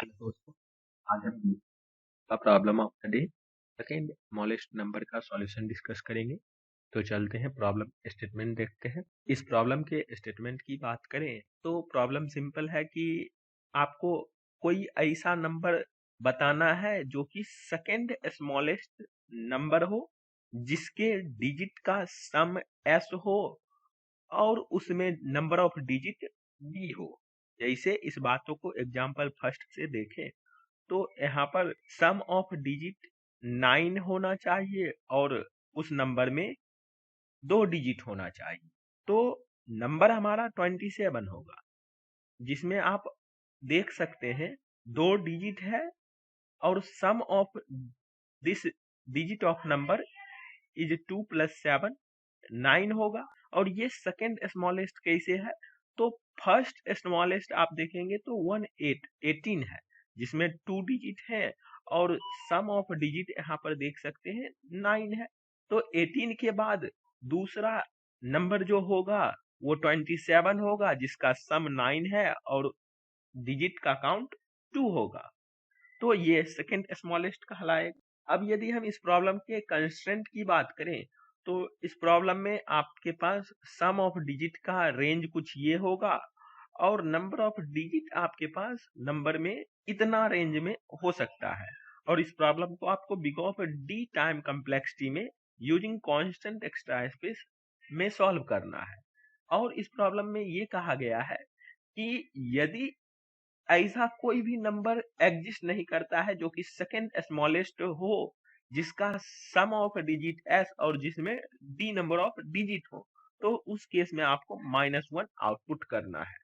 Hello दोस्तों, आज हम problem of the day second smallest number का सॉल्यूशन डिस्कस करेंगे। तो चलते हैं प्रॉब्लम स्टेटमेंट देखते हैं। इस प्रॉब्लम के स्टेटमेंट की बात करें तो प्रॉब्लम सिंपल है कि आपको कोई ऐसा नंबर बताना है जो कि सेकेंड स्मॉलेस्ट नंबर हो, जिसके डिजिट का सम एस हो और उसमें नंबर ऑफ डिजिट बी हो। जैसे इस बातों को एग्जाम्पल फर्स्ट से देखें तो यहाँ पर सम ऑफ डिजिट 9 होना चाहिए और उस नंबर में 2 डिजिट होना चाहिए। तो नंबर हमारा 27 होगा, जिसमें आप देख सकते हैं 2 डिजिट है और sum of this digit of number is 2 + 7 9 होगा। और ये सेकेंड स्मॉलेस्ट कैसे है, तो फर्स्ट स्मॉलेस्ट आप देखेंगे तो 18 है, जिसमें 2 डिजिट है और सम ऑफ डिजिट यहाँ पर देख सकते हैं 9 है। तो 18 के बाद दूसरा नंबर जो होगा वो 27 होगा, जिसका सम 9 है और डिजिट का काउंट 2 होगा। तो ये सेकेंड स्मॉलेस्ट कहलाएगा। अब यदि हम इस प्रॉब्लम के कंस्ट्रेंट की बात करें तो इस प्रॉब्लम में आपके पास सम ऑफ डिजिट का रेंज कुछ ये होगा और नंबर ऑफ डिजिट आपके पास नंबर में इतना रेंज में हो सकता है। और इस प्रॉब्लम को आपको big of D time complexity में यूजिंग कांस्टेंट एक्स्ट्रा स्पेस में सॉल्व करना है। और इस प्रॉब्लम में ये कहा गया है कि यदि ऐसा कोई भी नंबर एग्जिस्ट नहीं करता है जो कि सेकेंड स्मॉलेस्ट हो, जिसका सम ऑफ डिजिट एस और जिसमें डी नंबर ऑफ डिजिट हो, तो उस केस में आपको -1 आउटपुट करना है।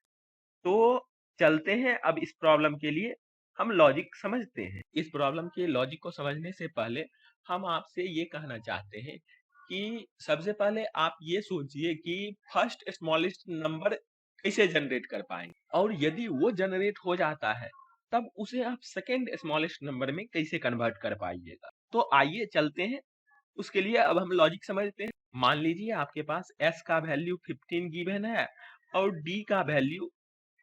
तो चलते हैं अब इस प्रॉब्लम के लिए हम लॉजिक समझते हैं। इस प्रॉब्लम के लॉजिक को समझने से पहले हम आपसे ये कहना चाहते हैं कि सबसे पहले आप ये सोचिए कि फर्स्ट स्मॉलेस्ट नंबर कैसे जनरेट कर पाएंगे, और यदि वो जनरेट हो जाता है तब उसे आप सेकेंड स्मॉलेस्ट नंबर में कैसे कन्वर्ट कर पाइएगा। तो आइए चलते हैं, उसके लिए अब हम लॉजिक समझते हैं। मान लीजिए आपके पास s का वैल्यू 15 गिवन है और d का वैल्यू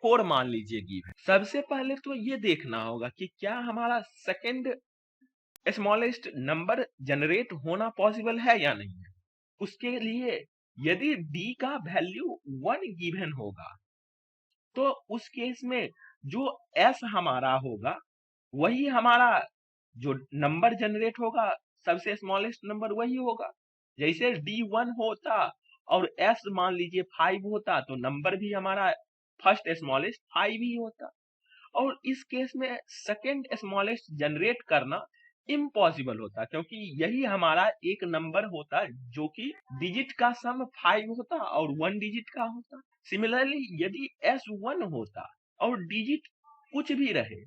4 मान लीजिए गिवन। सबसे पहले तो ये देखना होगा कि क्या हमारा सेकेंड स्मॉलेस्ट नंबर जनरेट होना पॉसिबल है या नहीं है। उसके लिए यदि d का वैल्यू 1 गिवन होगा तो उस केस में जो s हमारा होगा वही हमारा जो नंबर जनरेट होगा, सबसे स्मॉलेस्ट नंबर वही होगा। जैसे D1 होता और S मान लीजिए 5 होता तो नंबर भी हमारा फर्स्ट स्मॉलेस्ट 5 ही होता। और इस केस में सेकेंड स्मॉलेस्ट जनरेट करना इम्पॉसिबल होता, क्योंकि यही हमारा एक नंबर होता जो कि डिजिट का सम 5 होता और 1 डिजिट का होता। सिमिलरली यदि S1 होता और डिजिट कुछ भी रहे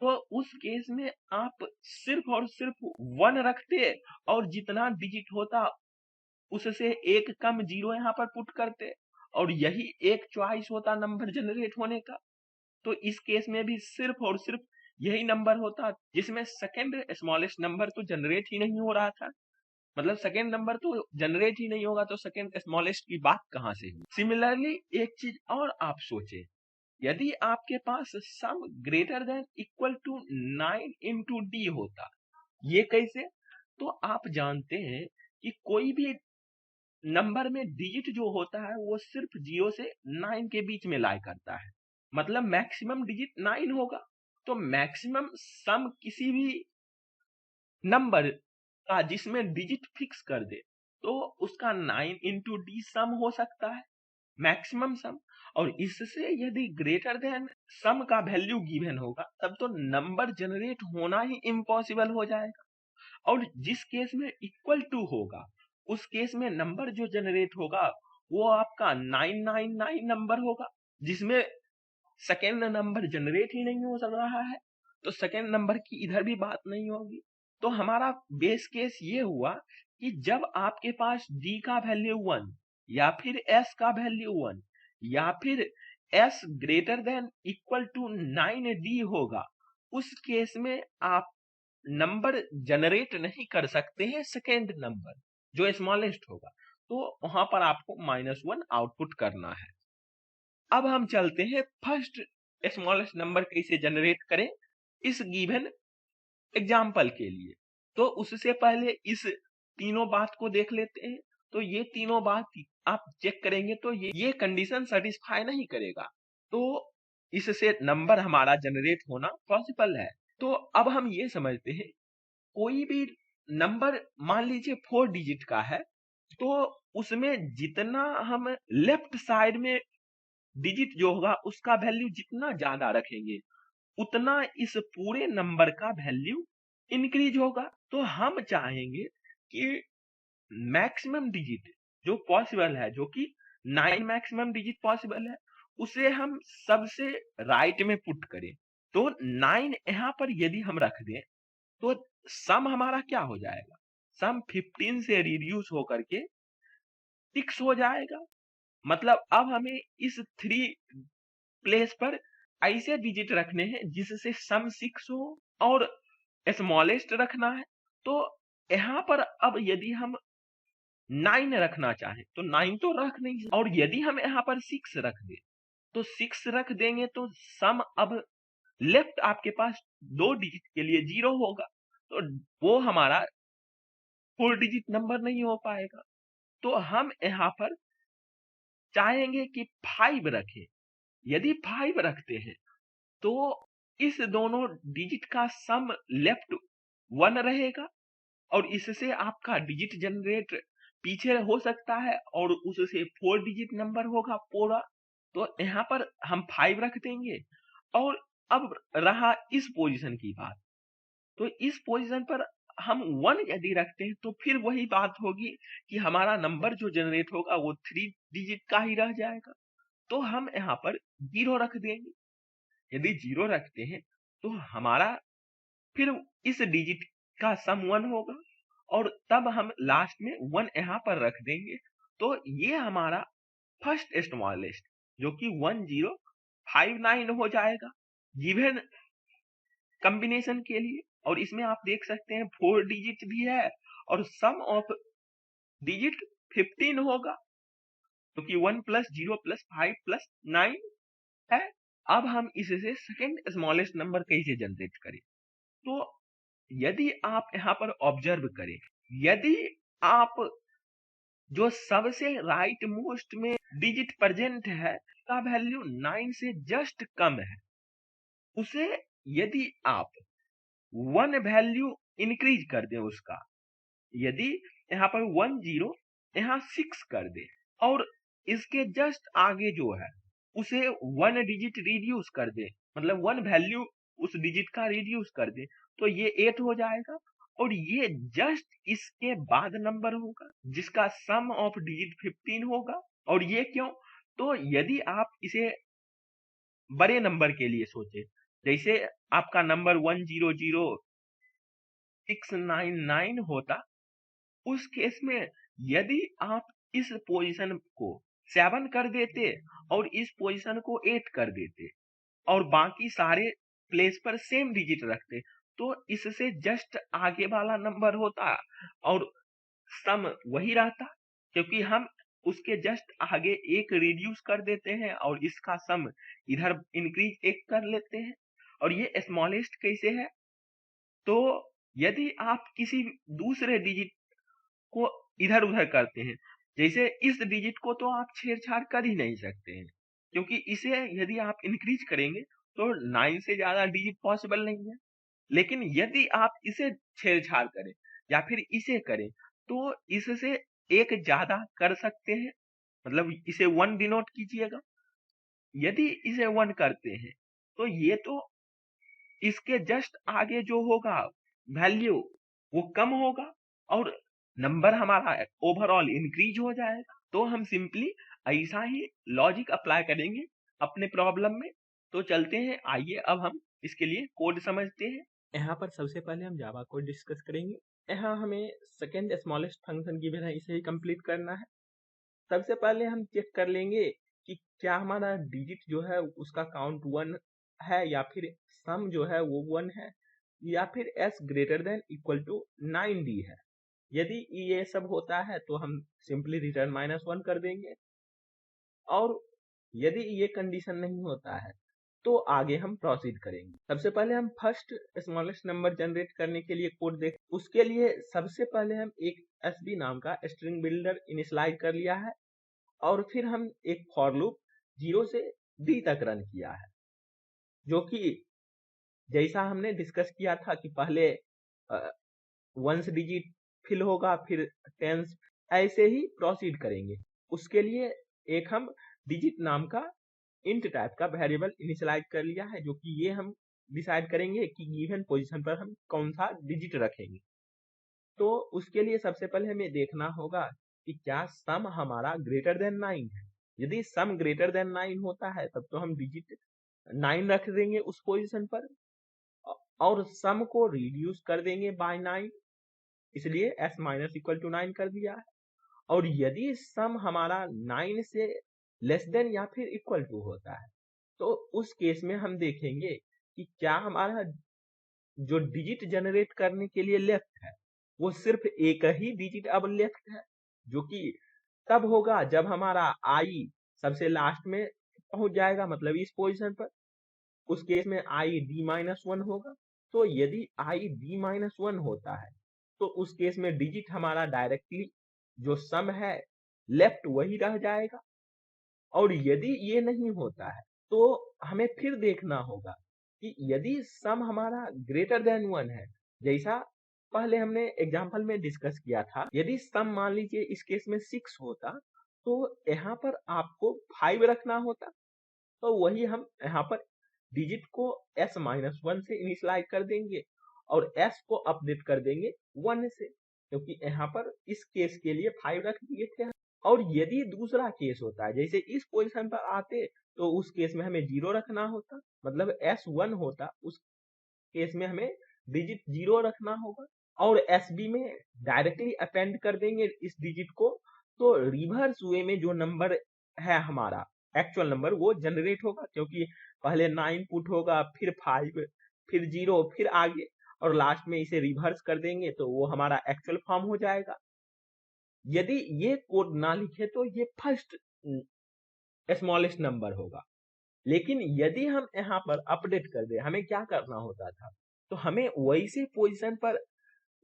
तो उस केस में आप सिर्फ और सिर्फ 1 रखते और जितना डिजिट होता उससे एक कम 0 यहाँ पर पुट करते और यही एक चॉइस होता नंबर जनरेट होने का। तो इस केस में भी सिर्फ और सिर्फ यही नंबर होता, जिसमें सेकेंड स्मॉलेस्ट नंबर तो जनरेट ही नहीं हो रहा था। मतलब सेकेंड नंबर तो जनरेट ही नहीं होगा तो सेकेंड स्मॉलेस्ट की बात कहां से हुई। सिमिलरली एक चीज और आप सोचे, यदि आपके पास sum greater than equal to 9 into D होता, ये कैसे, तो आप जानते हैं कि कोई भी नंबर में डिजिट जो होता है वो सिर्फ 0 से 9 के बीच में लाई करता है, मतलब मैक्सिमम डिजिट 9 होगा। तो मैक्सिमम सम किसी भी नंबर का जिसमें डिजिट फिक्स कर दे तो उसका 9 इंटू डी सम हो सकता है, मैक्सिमम सम। और इससे यदि ग्रेटर देन सम का वैल्यू गिवन होगा तब तो नंबर जनरेट होना ही इम्पॉसिबल हो जाएगा। और जिस केस में इक्वल टू होगा उस केस में नंबर जो जनरेट होगा वो आपका 999 नंबर होगा, जिसमें सेकेंड नंबर जनरेट ही नहीं हो रहा है, तो सेकेंड नंबर की इधर भी बात नहीं होगी। तो हमारा बेस केस ये हुआ कि जब आपके पास d का वैल्यू 1 या फिर s का वैल्यू 1 या फिर s greater than equal to 9d होगा, उस केस में आप नंबर जनरेट नहीं कर सकते हैं सेकेंड नंबर जो स्मॉलेस्ट होगा, तो वहां पर आपको -1 आउटपुट करना है। अब हम चलते हैं फर्स्ट स्मॉलेस्ट नंबर कैसे जनरेट करें इस गिवन एग्जाम्पल के लिए। तो उससे पहले इस तीनों बात को देख लेते हैं। तो ये तीनों बात आप चेक करेंगे तो ये कंडीशन सेटिस्फाई नहीं करेगा, तो इससे नंबर हमारा जनरेट होना पॉसिबल है। तो अब हम ये समझते हैं, कोई भी नंबर मान लीजिए 4 डिजिट का है, तो उसमें जितना हम लेफ्ट साइड में डिजिट जो होगा उसका वैल्यू जितना ज्यादा रखेंगे उतना इस पूरे नंबर का वैल्यू इंक्रीज होगा। तो हम चाहेंगे कि मैक्सिमम डिजिट जो पॉसिबल है, जो कि 9 मैक्सिमम डिजिट पॉसिबल है, उसे हम सबसे राइट में पुट करें। तो 9 यहाँ पर यदि हम रख दें तो सम हमारा क्या हो जाएगा, सम 15 से रिड्यूस होकर के 6 हो जाएगा। मतलब अब हमें इस 3 प्लेस पर ऐसे डिजिट रखने हैं जिससे सम 6 हो और स्मॉलेस्ट रखना है। तो यहाँ पर अब यदि हम 9 रखना चाहें तो 9 तो रख नहीं सकते, और यदि हम यहाँ पर 6 रख दें तो 6 रख देंगे तो सम अब लेफ्ट आपके पास 2 डिजिट के लिए 0 होगा, तो वो हमारा 4 डिजिट नंबर नहीं हो पाएगा। तो हम यहाँ पर चाहेंगे कि 5 रखें। यदि 5 रखते हैं तो इस दोनों डिजिट का सम लेफ्ट 1 रहेगा और इससे आपका डिजिट जनरेट पीछे हो सकता है और उससे 4 डिजिट नंबर होगा पूरा। तो यहाँ पर हम 5 रख देंगे। और अब रहा इस पोजीशन की बात, तो इस पोजीशन पर हम 1 यदि रखते हैं तो फिर वही बात होगी कि हमारा नंबर जो जनरेट होगा वो 3 डिजिट का ही रह जाएगा। तो हम यहाँ पर 0 रख देंगे। यदि 0 रखते हैं तो हमारा फिर इस डिजिट का सम 1 होगा और तब हम लास्ट में 1 यहाँ पर रख देंगे। तो ये हमारा फर्स्ट स्मॉलेस्ट जो कि 1059 हो जाएगा गिवन कॉम्बिनेशन के लिए। और इसमें आप देख सकते हैं 4 डिजिट भी है और सम ऑफ डिजिट 15 होगा, क्योंकि 1 प्लस 0 प्लस 5 प्लस 9 है। अब हम इससे सेकेंड स्मॉलेस्ट नंबर कैसे जनरेट करें, तो यदि आप यहाँ पर ऑब्जर्व करें, यदि आप जो सबसे राइट मोस्ट में डिजिट प्रेजेंट है का वैल्यू 9 से जस्ट कम है, उसे यदि आप 1 वैल्यू इंक्रीज कर दें उसका, यदि यहाँ पर 1 0 यहाँ 6 कर दे और इसके जस्ट आगे जो है उसे 1 डिजिट रिड्यूस कर दे, मतलब 1 वैल्यू उस डिजिट का रिड्यूस कर दे, तो ये 8 हो जाएगा। और ये जस्ट इसके बाद नंबर होगा जिसका सम ऑफ डिजिट 15 होगा। और ये क्यों, तो यदि आप इसे बड़े नंबर के लिए सोचे, जैसे आपका नंबर 100699 होता, उस केस में यदि आप इस पोजीशन को 7 कर देते और इस पोजीशन को 8 कर देते और बाकी सारे प्लेस पर सेम डिजिट रखते, तो इससे जस्ट आगे वाला नंबर होता और सम वही रहता, क्योंकि हम उसके जस्ट आगे एक रिड्यूस कर देते हैं और इसका सम इधर इंक्रीज एक कर लेते हैं। और ये स्मॉलेस्ट कैसे है, तो यदि आप किसी दूसरे डिजिट को इधर उधर करते हैं, जैसे इस डिजिट को तो आप छेड़छाड़ कर ही नहीं सकते हैं, क्योंकि इसे यदि आप इंक्रीज करेंगे तो 9 से ज्यादा डिजिट पॉसिबल नहीं है। लेकिन यदि आप इसे छेड़छाड़ करें या फिर इसे करें तो इससे एक ज्यादा कर सकते हैं, मतलब इसे 1 डिनोट कीजिएगा। यदि इसे 1 करते हैं तो ये तो इसके जस्ट आगे जो होगा वैल्यू वो कम होगा और नंबर हमारा ओवरऑल इंक्रीज हो जाएगा। तो हम सिंपली ऐसा ही लॉजिक अप्लाई करेंगे अपने प्रॉब्लम में। तो चलते हैं, आइए अब हम इसके लिए कोड समझते हैं। यहाँ पर सबसे पहले हम जावा कोड डिस्कस करेंगे। यहाँ हमें सेकेंड स्मॉलेस्ट फंक्शन गिवन है, इसे ही कंप्लीट करना है। सबसे पहले हम चेक कर लेंगे कि क्या हमारा डिजिट जो है उसका काउंट 1 है या फिर सम जो है वो 1 है या फिर s greater than equal to 9d है। यदि ये सब होता है तो हम सिंपली रिटर्न -1 कर देंगे, और यदि ये कंडीशन नहीं होता है तो आगे हम प्रोसीड करेंगे। सबसे पहले हम फर्स्ट स्मॉलेस्ट नंबर जनरेट करने के लिए कोड देख। उसके लिए सबसे पहले हम एक एसबी नाम का स्ट्रिंग बिल्डर इनिशियलाइज कर लिया है और फिर हम एक फॉर लूप 0 से d तक रन किया है, जो कि जैसा हमने डिस्कस किया था कि पहले वंस डिजिट फिल होगा, फिर टेंस, ऐसे ही प्रोसीड करेंगे। उसके लिए एक हम डिजिट नाम का इंट टाइप का वेरिएबल इनिशियलाइज कर लिया है, जो कि ये हम डिसाइड करेंगे कि गिवन पोजीशन पर हम कौन सा डिजिट रखेंगे। तो उसके लिए सबसे पहले हमें देखना होगा कि क्या सम हमारा ग्रेटर देन 9 है। यदि सम ग्रेटर देन 9 होता है तब तो हम डिजिट 9 रख देंगे उस पोजीशन पर और सम को रिड्यूस कर देंगे बाय 9, इसलिए s माइनस इक्वल टू 9 कर दिया है। और यदि सम हमारा 9 से लेस देन या फिर इक्वल टू होता है तो उस केस में हम देखेंगे कि क्या हमारा जो डिजिट जनरेट करने के लिए लेफ्ट है वो सिर्फ एक ही डिजिट अब लेफ्ट है, जो कि तब होगा जब हमारा आई सबसे लास्ट में पहुंच जाएगा, मतलब इस पोजीशन पर। उस केस में आई d-1 होगा। तो यदि आई d-1 होता है तो उस केस में डिजिट हमारा डायरेक्टली जो सम है लेफ्ट वही रह जाएगा। और यदि ये नहीं होता है तो हमें फिर देखना होगा कि यदि सम हमारा ग्रेटर देन 1 है, जैसा पहले हमने एग्जांपल में डिस्कस किया था। यदि सम मान लीजिए इस केस में 6 होता तो यहाँ पर आपको 5 रखना होता। तो वही हम यहाँ पर डिजिट को s-1 से इनिशियलाइज कर देंगे और s को अपडेट कर देंगे 1 से, क्योंकि यहाँ पर इस केस के लिए 5 रख दिए थे। और यदि दूसरा केस होता है, जैसे इस पोजीशन पर आते तो उस केस में हमें 0 रखना होता, मतलब s1 होता, उस केस में हमें डिजिट 0 रखना होगा और एसबी में डायरेक्टली अपेंड कर देंगे इस डिजिट को। तो रिवर्स वे में जो नंबर है हमारा एक्चुअल नंबर वो जनरेट होगा, क्योंकि पहले 9 पुट होगा, फिर 5, फिर 0, फिर आगे, और लास्ट में इसे रिवर्स कर देंगे तो वो हमारा एक्चुअल फॉर्म हो जाएगा। यदि ये कोड ना लिखे तो ये फर्स्ट स्मॉलेस्ट नंबर होगा। लेकिन यदि हम यहाँ पर अपडेट कर दे, हमें क्या करना होता था, तो हमें वैसे पोजीशन पर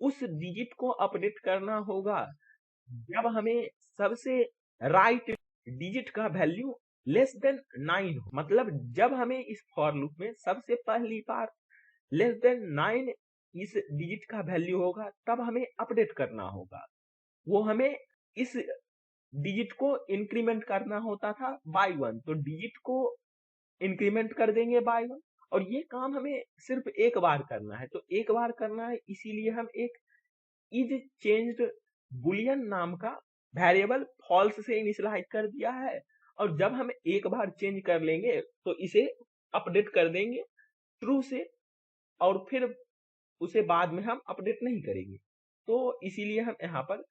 उस डिजिट को अपडेट करना होगा जब हमें सबसे राइट डिजिट का वैल्यू लेस देन 9 हो। मतलब जब हमें इस फॉर लूप में सबसे पहली बार लेस देन 9 इस डिजिट का वैल्यू होगा तब हमें अपडेट करना होगा। वो हमें इस डिजिट को इंक्रीमेंट करना होता था बाय 1, तो डिजिट को इंक्रीमेंट कर देंगे बाय 1। और ये काम हमें सिर्फ एक बार करना है, तो एक बार करना है, इसीलिए हम एक इज चेंज्ड बुलियन नाम का वेरिएबल फॉल्स से इनिशियलाइज कर दिया है। और जब हम एक बार चेंज कर लेंगे तो इसे अपडेट कर देंगे ट्रू से, और फिर उसे बाद में हम अपडेट नहीं करेंगे। तो इसीलिए हम यहाँ पर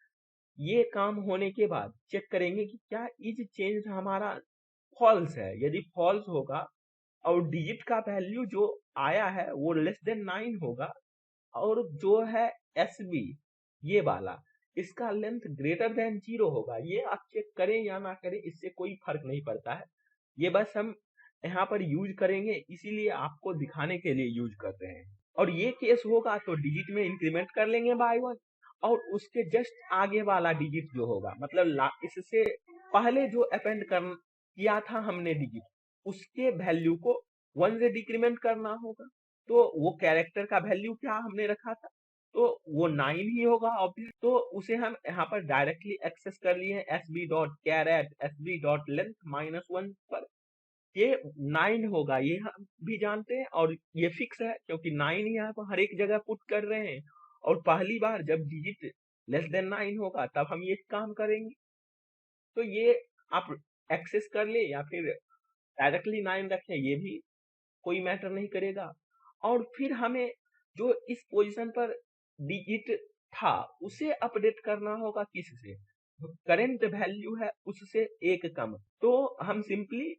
ये काम होने के बाद चेक करेंगे कि क्या इज चेंज हमारा फॉल्स है। यदि फॉल्स होगा और डिजिट का वैल्यू जो आया है वो लेस देन 9 होगा और जो है एसबी ये वाला इसका लेंथ ग्रेटर देन 0 होगा, ये आप चेक करें या ना करें इससे कोई फर्क नहीं पड़ता है। ये बस हम यहाँ पर यूज करेंगे, इसीलिए आपको दिखाने के लिए यूज कर रहे हैं। और ये केस होगा तो डिजिट में इंक्रीमेंट कर लेंगे बाय 1, और उसके जस्ट आगे वाला डिजिट जो होगा, मतलब इससे पहले जो अपेंड कर किया था हमने डिजिट, उसके वैल्यू को 1 से डिक्रीमेंट करना होगा। तो वो कैरेक्टर का वैल्यू क्या हमने रखा था, तो वो 9 ही होगा ऑब्वियस। तो उसे हम यहाँ पर डायरेक्टली एक्सेस कर लिए sb.char@sb.length-1 पर। ये 9 होगा, ये हम भी जानते हैं और ये फिक्स है क्योंकि 9 यहाँ पर हर एक जगह पुट कर रहे हैं। और पहली बार जब डिजिट लेस देन 9 होगा तब हम ये काम करेंगे। तो ये आप एक्सेस कर ले या फिर डायरेक्टली 9 रखें, ये भी कोई मैटर नहीं करेगा। और फिर हमें जो इस पोजीशन पर डिजिट था उसे अपडेट करना होगा किससे, करेंट वैल्यू है उससे एक कम। तो हम सिंपली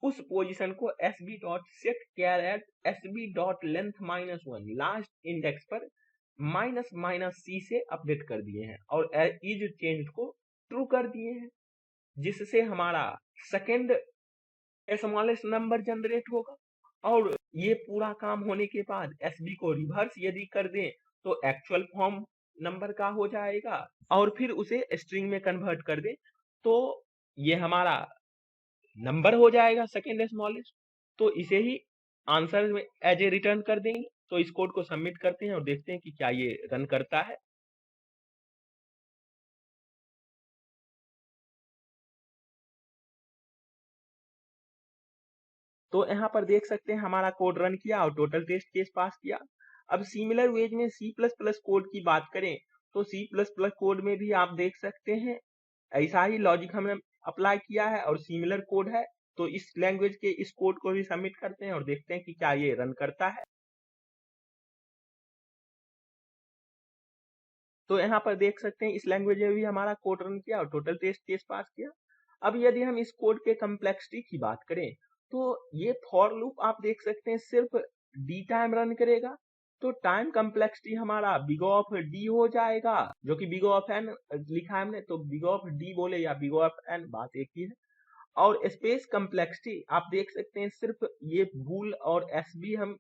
उस पोजीशन को sb.setchar@sb.length-1 लास्ट इंडेक्स पर -c से अपडेट कर दिए हैं और इज चेंज को ट्रू कर दिए हैं, जिससे हमारा सेकेंड स्मॉलेस्ट नंबर जनरेट होगा। और ये पूरा काम होने के बाद एसबी को रिवर्स यदि कर दें तो एक्चुअल फॉर्म नंबर का हो जाएगा, और फिर उसे स्ट्रिंग में कन्वर्ट कर दें तो ये हमारा नंबर हो जाएगा सेकेंड स्मॉलेस्ट। तो इसे ही आंसर में एज ए रिटर्न कर देंगे। तो इस कोड को सबमिट करते हैं और देखते हैं कि क्या ये रन करता है। तो यहाँ पर देख सकते हैं हमारा कोड रन किया और टोटल टेस्ट केस पास किया। अब सिमिलर वेज में सी प्लस प्लस कोड की बात करें तो सी प्लस प्लस कोड में भी आप देख सकते हैं ऐसा ही लॉजिक हमने अप्लाई किया है और सिमिलर कोड है। तो इस लैंग्वेज के इस कोड को भी सबमिट करते हैं और देखते हैं कि क्या ये रन करता है। तो यहाँ पर देख सकते हैं इस लैंग्वेज में भी हमारा कोड रन किया और टोटल टेस्ट केस पास किया। अब यदि हम इस कोड के कम्प्लेक्सिटी की बात करें तो ये फॉर लूप आप देख सकते हैं सिर्फ डी टाइम रन करेगा। तो टाइम कम्प्लेक्सिटी हमारा बिग ऑफ डी हो जाएगा, जो कि बिग ऑफ एन लिखा है हमने, तो बिग ऑफ डी बोले या बिग ऑफ एन बात एक ही है। और स्पेस कम्प्लेक्सिटी आप देख सकते हैं सिर्फ ये बूल और एसबी हम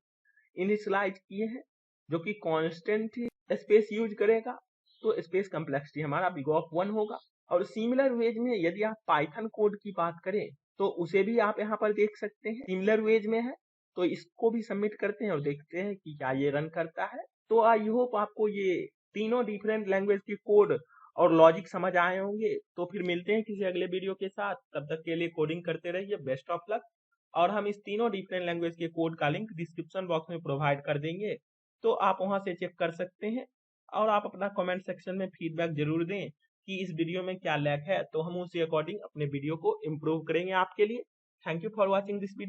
इनिशियलाइज किए हैं, जो कि कांस्टेंट स्पेस यूज करेगा। तो स्पेस कम्प्लेक्सिटी हमारा बिग ऑफ 1 होगा। और सिमिलर वेज में यदि आप पाइथन कोड की बात करें तो उसे भी आप यहाँ पर देख सकते हैं सिमिलर वेज में है। तो इसको भी सबमिट करते हैं और देखते हैं कि क्या ये रन करता है। तो आई होप आपको ये तीनों डिफरेंट लैंग्वेज के कोड और लॉजिक समझ आए होंगे। तो फिर मिलते हैं किसी अगले वीडियो के साथ, तब तक के लिए कोडिंग करते रहिए। Best of luck. और हम इस तीनों डिफरेंट लैंग्वेज के कोड का लिंक डिस्क्रिप्शन बॉक्स में प्रोवाइड कर देंगे, तो आप वहां से चेक कर सकते हैं। और आप अपना कमेंट सेक्शन में फीडबैक जरूर दें कि इस वीडियो में क्या लैग है, तो हम उसी अकॉर्डिंग अपने वीडियो को इम्प्रूव करेंगे आपके लिए। Thank you for watching this video.